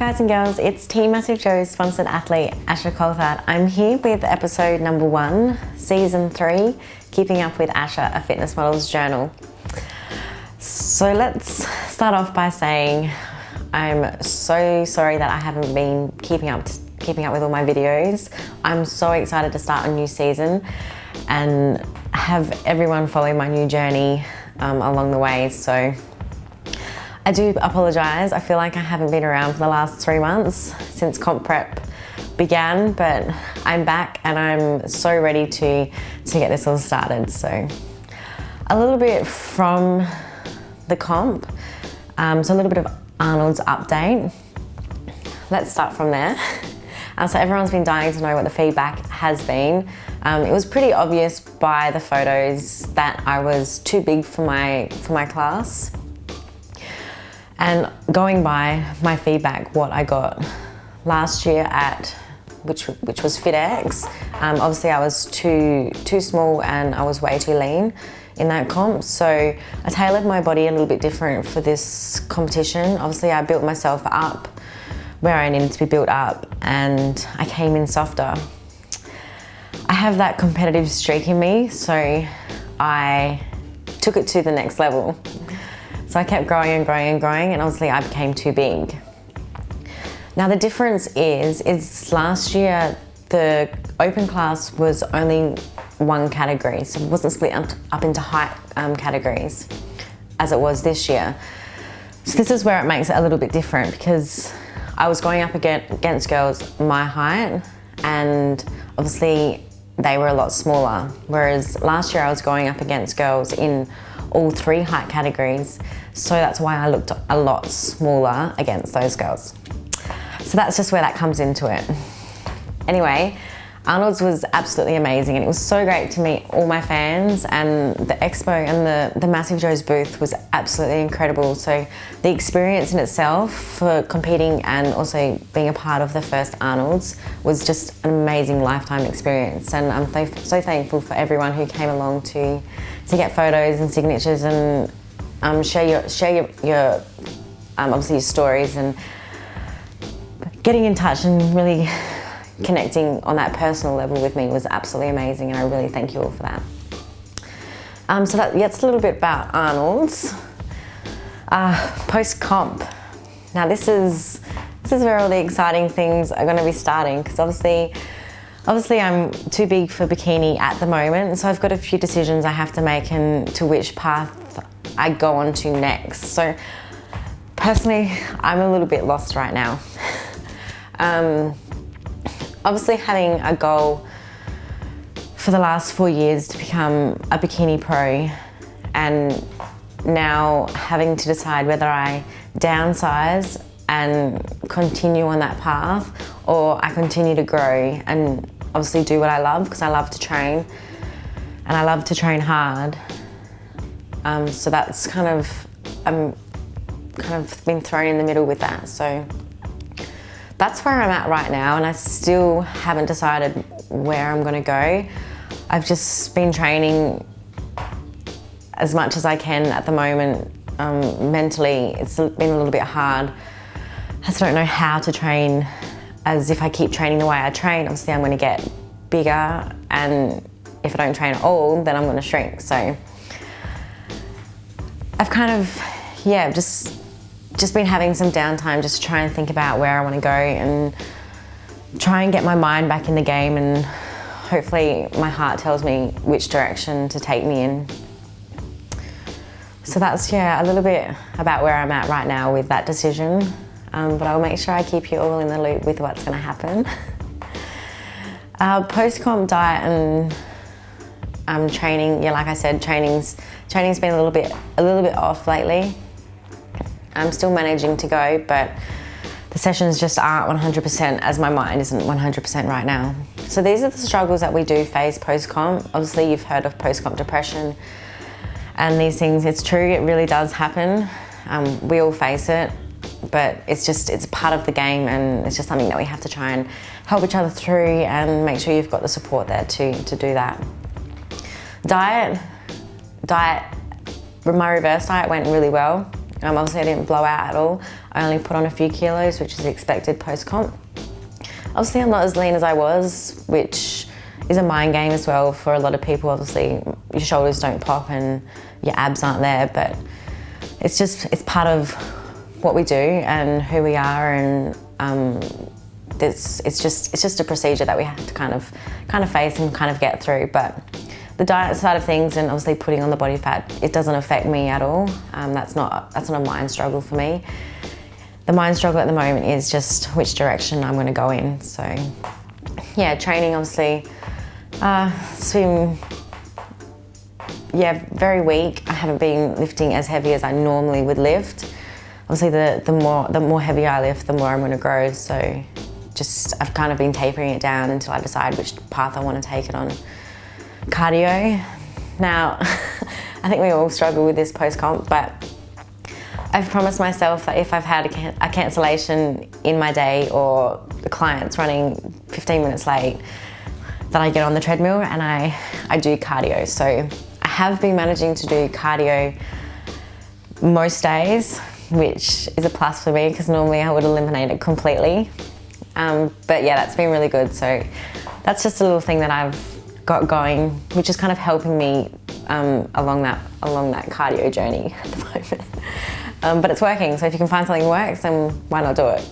guys and girls, it's Team Massive Joe's sponsored athlete Asha. I'm here with episode number 1, season 3, Keeping Up with Asha, a fitness model's journal. So let's start off by saying I'm so sorry that I haven't been keeping up with all my videos. I'm so excited to start a new season and have everyone follow my new journey along the way. So I do apologise. I feel like I haven't been around for the last 3 months since comp prep began, but I'm back and I'm so ready to get this all started. So a little bit from the comp, so a little bit of Arnold's update. Let's start from there. So everyone's been dying to know what the feedback has been. It was pretty obvious by the photos that I was too big for my class. And going by my feedback, what I got last year at, which was FitX, obviously I was too small and I was way too lean in that comp. So I tailored my body a little bit different for this competition. Obviously I built myself up where I needed to be built up and I came in softer. I have that competitive streak in me, so I took it to the next level. So I kept growing and growing and growing, and obviously I became too big. Now the difference is last year the open class was only one category, so it wasn't split up into height categories as it was this year. So this is where it makes it a little bit different, because I was going up against girls my height, and obviously they were a lot smaller. Whereas last year I was going up against girls in all 3 height categories. So that's why I looked a lot smaller against those girls. So that's just where that comes into it. Anyway, Arnold's was absolutely amazing, and it was so great to meet all my fans, and the expo and the Massive Joe's booth was absolutely incredible. So the experience in itself for competing and also being a part of the first Arnold's was just an amazing lifetime experience, and I'm so thankful for everyone who came along to get photos and signatures and share your obviously your stories, and getting in touch and really connecting on that personal level with me was absolutely amazing, and I really thank you all for that. So that's a little bit about Arnold's. Post-comp. Now this is where all the exciting things are going to be starting, because obviously I'm too big for bikini at the moment, so I've got a few decisions I have to make and to which path I go on to next. So personally, I'm a little bit lost right now. Obviously having a goal for the last 4 years to become a bikini pro, and now having to decide whether I downsize and continue on that path, or I continue to grow and obviously do what I love, because I love to train and I love to train hard. So that's I'm kind of been thrown in the middle with that. So that's where I'm at right now, and I still haven't decided where I'm going to go. I've just been training as much as I can at the moment. Mentally, it's been a little bit hard. I just don't know how to train, as if I keep training the way I train, obviously I'm going to get bigger, and if I don't train at all, then I'm going to shrink. So I've kind of, just been having some downtime just to try and think about where I want to go and try and get my mind back in the game, and hopefully my heart tells me which direction to take me in. So that's a little bit about where I'm at right now with that decision, but I'll make sure I keep you all in the loop with what's going to happen. Post-comp diet and training, like I said, training's been a little bit off lately. I'm still managing to go, but the sessions just aren't 100%, as my mind isn't 100% right now. So these are the struggles that we do face post-comp. Obviously you've heard of post-comp depression and these things. It's true, it really does happen. We all face it, but it's part of the game, and it's just something that we have to try and help each other through and make sure you've got the support there to do that. Diet, my reverse diet went really well. Obviously I didn't blow out at all. I only put on a few kilos, which is expected post-comp. Obviously I'm not as lean as I was, which is a mind game as well for a lot of people. Obviously your shoulders don't pop and your abs aren't there, but it's part of what we do and who we are, and it's just a procedure that we have to kind of face and kind of get through. But the diet side of things and obviously putting on the body fat, it doesn't affect me at all. That's not a mind struggle for me. The mind struggle at the moment is just which direction I'm going to go in. So yeah, training obviously, it's been very weak. I haven't been lifting as heavy as I normally would lift. Obviously the more heavy I lift, the more I'm going to grow. So I've kind of been tapering it down until I decide which path I want to take it on. Cardio. Now, I think we all struggle with this post-comp, but I've promised myself that if I've had a cancellation in my day or the client's running 15 minutes late, that I get on the treadmill and I do cardio. So I have been managing to do cardio most days, which is a plus for me because normally I would eliminate it completely. But yeah, that's been really good. So that's just a little thing that I've got going, which is kind of helping me along that cardio journey at the moment. But it's working, so if you can find something that works, then why not do it?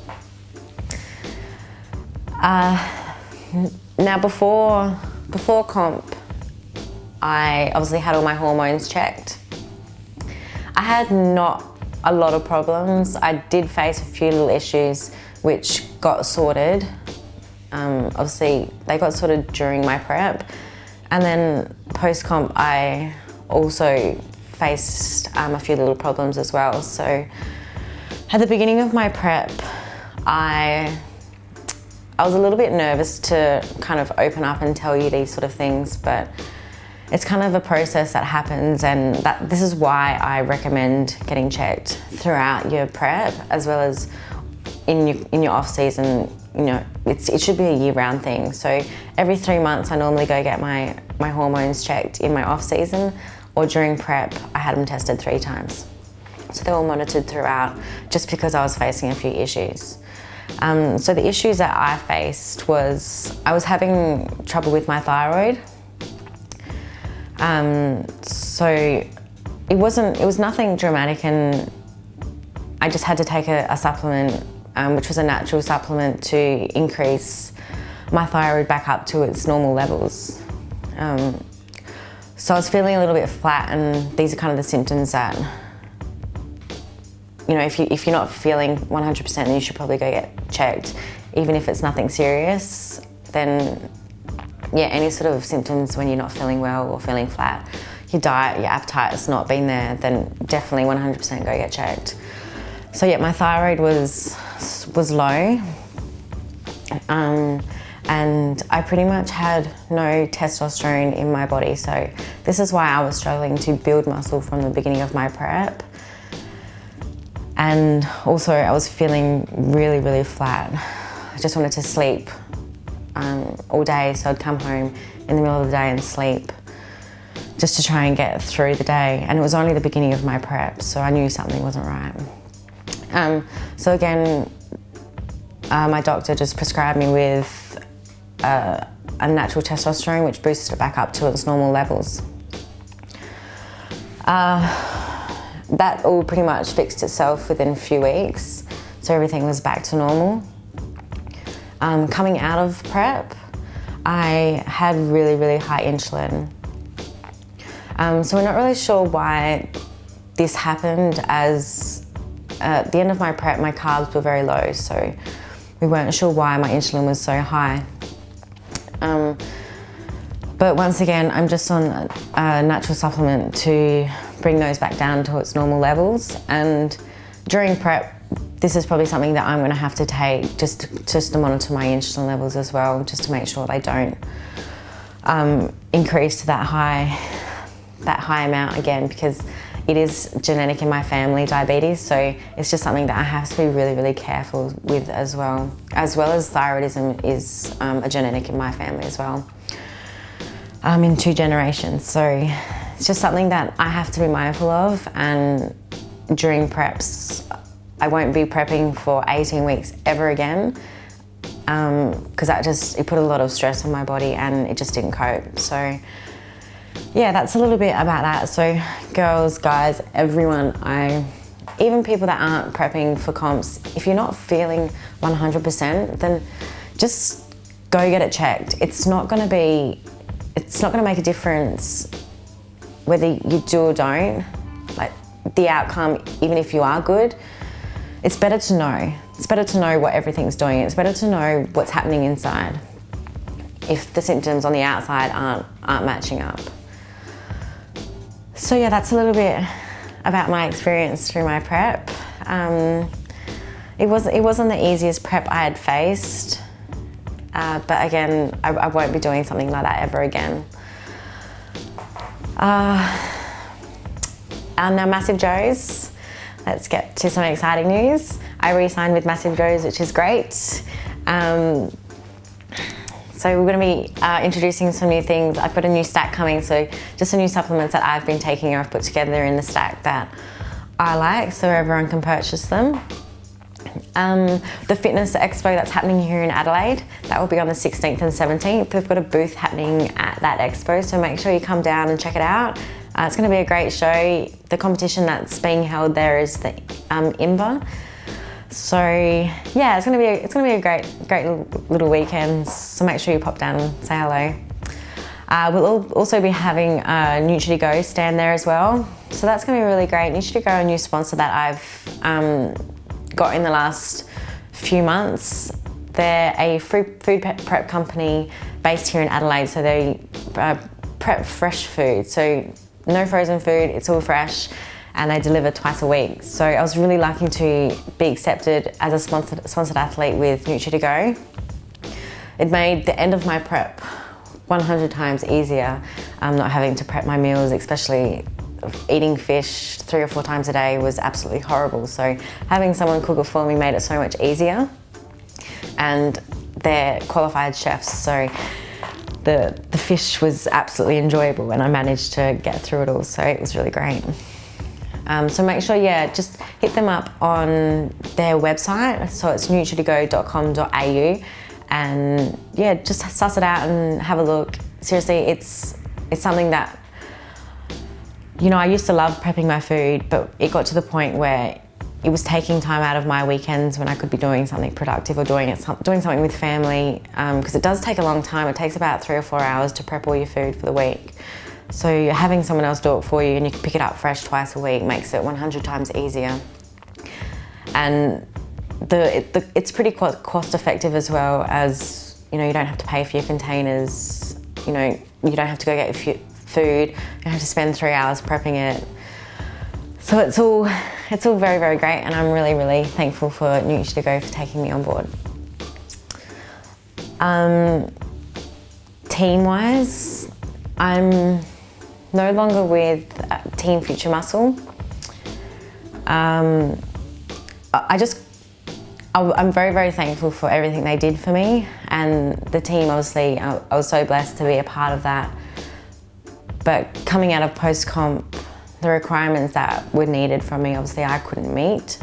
Now before comp, I obviously had all my hormones checked. I had not a lot of problems. I did face a few little issues which got sorted. Obviously they got sorted during my prep, and then post-comp I also faced a few little problems as well. So at the beginning of my prep, I was a little bit nervous to kind of open up and tell you these sort of things, but it's kind of a process that happens, and this is why I recommend getting checked throughout your prep as well as in your off season. You know, it should be a year-round thing. So every 3 months I normally go get my hormones checked in my off season, or during prep I had them tested 3 times. So they were monitored throughout, just because I was facing a few issues. So the issues that I faced was I was having trouble with my thyroid. So it was nothing dramatic, and I just had to take a supplement, which was a natural supplement to increase my thyroid back up to its normal levels. So I was feeling a little bit flat, and these are kind of the symptoms that, you know, if you're not feeling 100%, then you should probably go get checked. Even if it's nothing serious, then yeah, any sort of symptoms when you're not feeling well or feeling flat, your diet, your appetite has not been there, then definitely 100% go get checked. So yeah, my thyroid was low, and I pretty much had no testosterone in my body. So this is why I was struggling to build muscle from the beginning of my prep. And also I was feeling really, really flat. I just wanted to sleep all day, so I'd come home in the middle of the day and sleep just to try and get through the day. And it was only the beginning of my prep, so I knew something wasn't right. So again, my doctor just prescribed me with a natural testosterone, which boosted it back up to its normal levels. That all pretty much fixed itself within a few weeks, so everything was back to normal. Coming out of prep, I had really, really high insulin. So we're not really sure why this happened, as at the end of my prep, my carbs were very low, so we weren't sure why my insulin was so high. But once again, I'm just on a natural supplement to bring those back down to its normal levels. And during prep, this is probably something that I'm going to have to take just to monitor my insulin levels as well, just to make sure they don't increase to that high amount again, because it is genetic in my family, diabetes, so it's just something that I have to be really, really careful with as well. As well as thyroidism is a genetic in my family as well, in 2 generations. So it's just something that I have to be mindful of, and during preps, I won't be prepping for 18 weeks ever again, because it put a lot of stress on my body and it just didn't cope. So yeah, that's a little bit about that. So girls, guys, everyone, even people that aren't prepping for comps, if you're not feeling 100%, then just go get it checked. It's not gonna make a difference whether you do or don't. Like the outcome, even if you are good, it's better to know. It's better to know what everything's doing. It's better to know what's happening inside if the symptoms on the outside aren't matching up. So yeah, that's a little bit about my experience through my prep. It wasn't the easiest prep I had faced, but again, I won't be doing something like that ever again. Now Massive Joe's, let's get to some exciting news. I re-signed with Massive Joe's, which is great. So we're going to be introducing some new things. I've got a new stack coming, so just some new supplements that I've been taking or I've put together in the stack that I like, so everyone can purchase them. The fitness expo that's happening here in Adelaide, that will be on the 16th and 17th. We've got a booth happening at that expo, so make sure you come down and check it out. It's going to be a great show. The competition that's being held there is the IMBA. So yeah, it's gonna be a great little weekend. So make sure you pop down and say hello. We'll also be having a Nutri-Go stand there as well. So that's gonna be really great. Nutri-Go, a new sponsor that I've got in the last few months. They're a food prep company based here in Adelaide. So they prep fresh food. So no frozen food, it's all fresh. And they deliver twice a week. So I was really lucky to be accepted as a sponsored athlete with Nutri-Go. It made the end of my prep 100 times easier. Not having to prep my meals, especially eating fish 3 or 4 times a day was absolutely horrible. So having someone cook it for me made it so much easier. And they're qualified chefs, so the fish was absolutely enjoyable and I managed to get through it all, so it was really great. So make sure, just hit them up on their website. So it's nutrigo.com.au, and just suss it out and have a look. Seriously, it's something that, I used to love prepping my food, but it got to the point where it was taking time out of my weekends when I could be doing something productive or doing something with family, because it does take a long time. It takes about 3 or 4 hours to prep all your food for the week. So having someone else do it for you and you can pick it up fresh twice a week makes it 100 times easier. And it's pretty cost effective as well, as you don't have to pay for your containers, you don't have to go get your food, you don't have to spend 3 hours prepping it. So it's all very, very great, and I'm really, really thankful for Nutri-Go for taking me on board. Team-wise, I'm no longer with Team Future Muscle. I'm very, very thankful for everything they did for me, and the team, obviously, I was so blessed to be a part of that. But coming out of post-comp, the requirements that were needed from me, obviously I couldn't meet.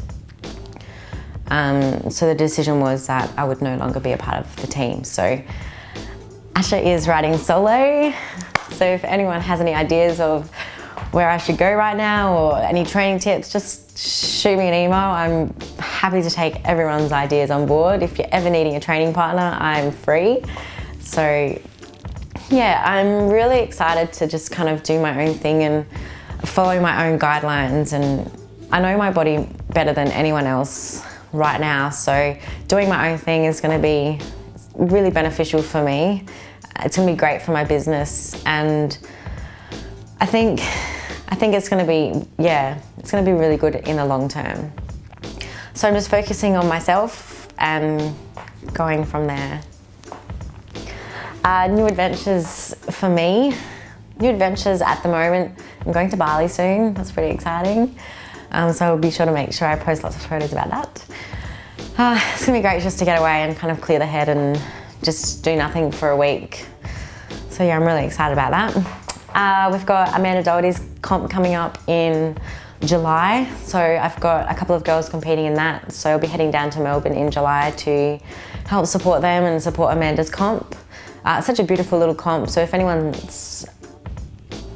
So the decision was that I would no longer be a part of the team. So Asha is riding solo. So if anyone has any ideas of where I should go right now or any training tips, just shoot me an email. I'm happy to take everyone's ideas on board. If you're ever needing a training partner, I'm free. So yeah, I'm really excited to just kind of do my own thing and follow my own guidelines. And I know my body better than anyone else right now. So doing my own thing is going to be really beneficial for me. It's going to be great for my business, and I think it's going to be, it's going to be really good in the long term. So I'm just focusing on myself and going from there. New adventures for me. New adventures at the moment. I'm going to Bali soon. That's pretty exciting. So I'll be sure to make sure I post lots of photos about that. It's going to be great just to get away and kind of clear the head and just do nothing for a week. So yeah, I'm really excited about that. We've got Amanda Doherty's comp coming up in July. So I've got a couple of girls competing in that. So I'll be heading down to Melbourne in July to help support them and support Amanda's comp. It's such a beautiful little comp. So if anyone's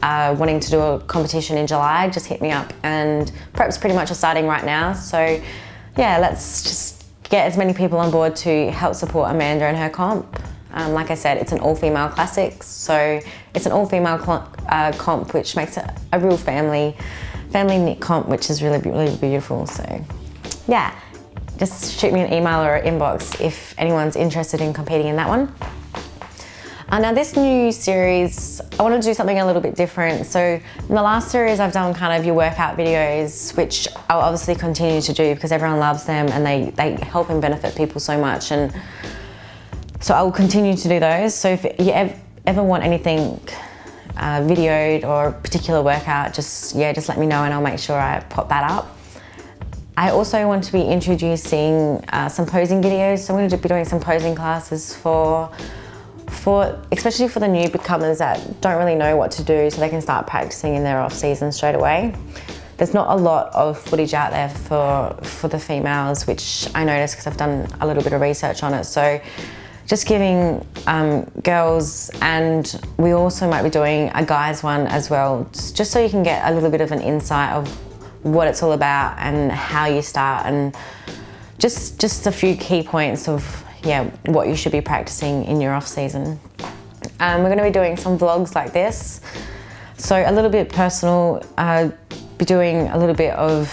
wanting to do a competition in July, just hit me up, and prep's pretty much starting right now. So yeah, let's just get as many people on board to help support Amanda and her comp. Like I said, it's an all-female classics, so it's an all-female comp, which makes it a real family knit comp, which is really, really beautiful. So yeah, just shoot me an email or an inbox if anyone's interested in competing in that one. Now this new series, I want to do something a little bit different. So in the last series I've done kind of your workout videos, which I'll obviously continue to do because everyone loves them and they help and benefit people so much, and so I'll continue to do those. So if you ever want anything videoed or a particular workout, just let me know and I'll make sure I pop that up. I also want to be introducing some posing videos. So I'm going to be doing some posing classes especially for the newcomers that don't really know what to do, so they can start practicing in their off season straight away. There's not a lot of footage out there for the females, which I noticed because I've done a little bit of research on it. So just giving girls, and we also might be doing a guys one as well, just so you can get a little bit of an insight of what it's all about and how you start, and just a few key points of what you should be practicing in your off season. We're going to be doing some vlogs like this, so a little bit personal. Be doing a little bit of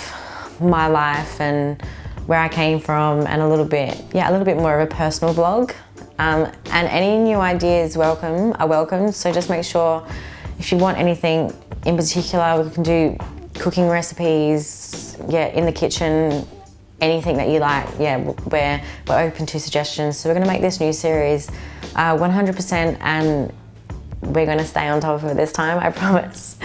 my life and where I came from, and a little bit more of a personal vlog. And any new ideas are welcome. So just make sure, if you want anything in particular, we can do cooking recipes, in the kitchen, anything that you like, we're open to suggestions. So we're going to make this new series 100%, and we're going to stay on top of it this time, I promise.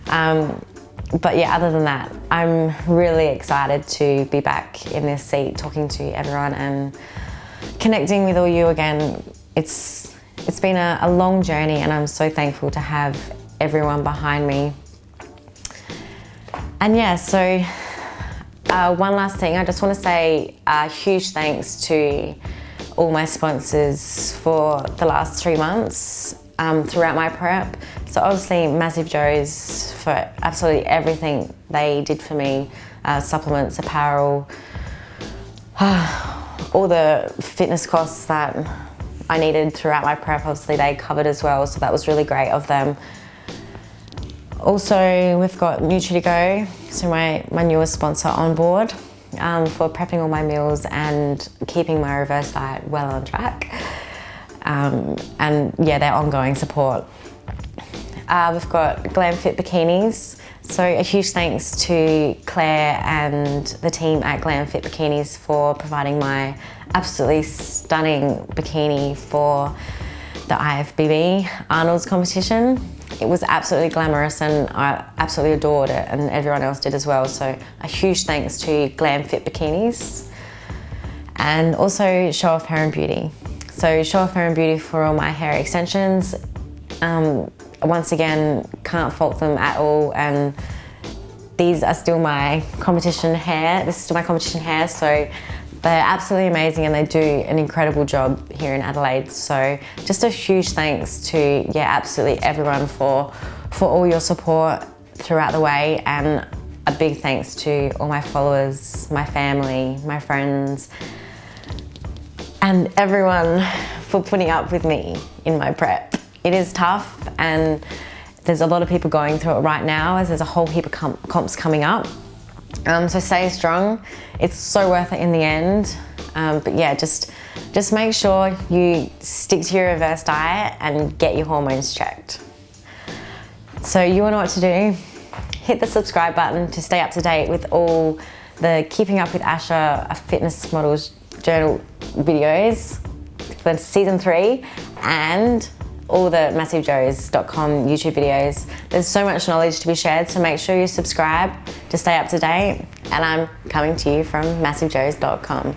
But other than that, I'm really excited to be back in this seat talking to everyone and connecting with all you again. It's been a long journey, and I'm so thankful to have everyone behind me. And so one last thing, I just want to say a huge thanks to all my sponsors for the last 3 months throughout my prep. So obviously Massive Joe's for absolutely everything they did for me, supplements, apparel, all the fitness costs that I needed throughout my prep, obviously they covered as well, so that was really great of them. Also, we've got Nutri-to-Go, so my newest sponsor on board, for prepping all my meals and keeping my reverse diet well on track. And their ongoing support. We've got Glam Fit Bikinis, so a huge thanks to Claire and the team at Glam Fit Bikinis for providing my absolutely stunning bikini for the IFBB Arnold's competition. It was absolutely glamorous and I absolutely adored it, and everyone else did as well. So a huge thanks to Glam Fit Bikinis. And also Show Off Hair and Beauty. So Show Off Hair and Beauty for all my hair extensions. Once again, can't fault them at all, and these are still my competition hair. This is still my competition hair, so they're absolutely amazing and they do an incredible job here in Adelaide. So just a huge thanks to absolutely everyone for all your support throughout the way, and a big thanks to all my followers, my family, my friends, and everyone for putting up with me in my prep. It is tough, and there's a lot of people going through it right now, as there's a whole heap of comps coming up. So stay strong. It's so worth it in the end. But just make sure you stick to your reverse diet and get your hormones checked. So you know what to do. Hit the subscribe button to stay up to date with all the Keeping Up with Asha, a fitness models journal videos for season 3, and all the massivejoes.com YouTube videos. There's so much knowledge to be shared, so make sure you subscribe to stay up to date. And I'm coming to you from massivejoes.com.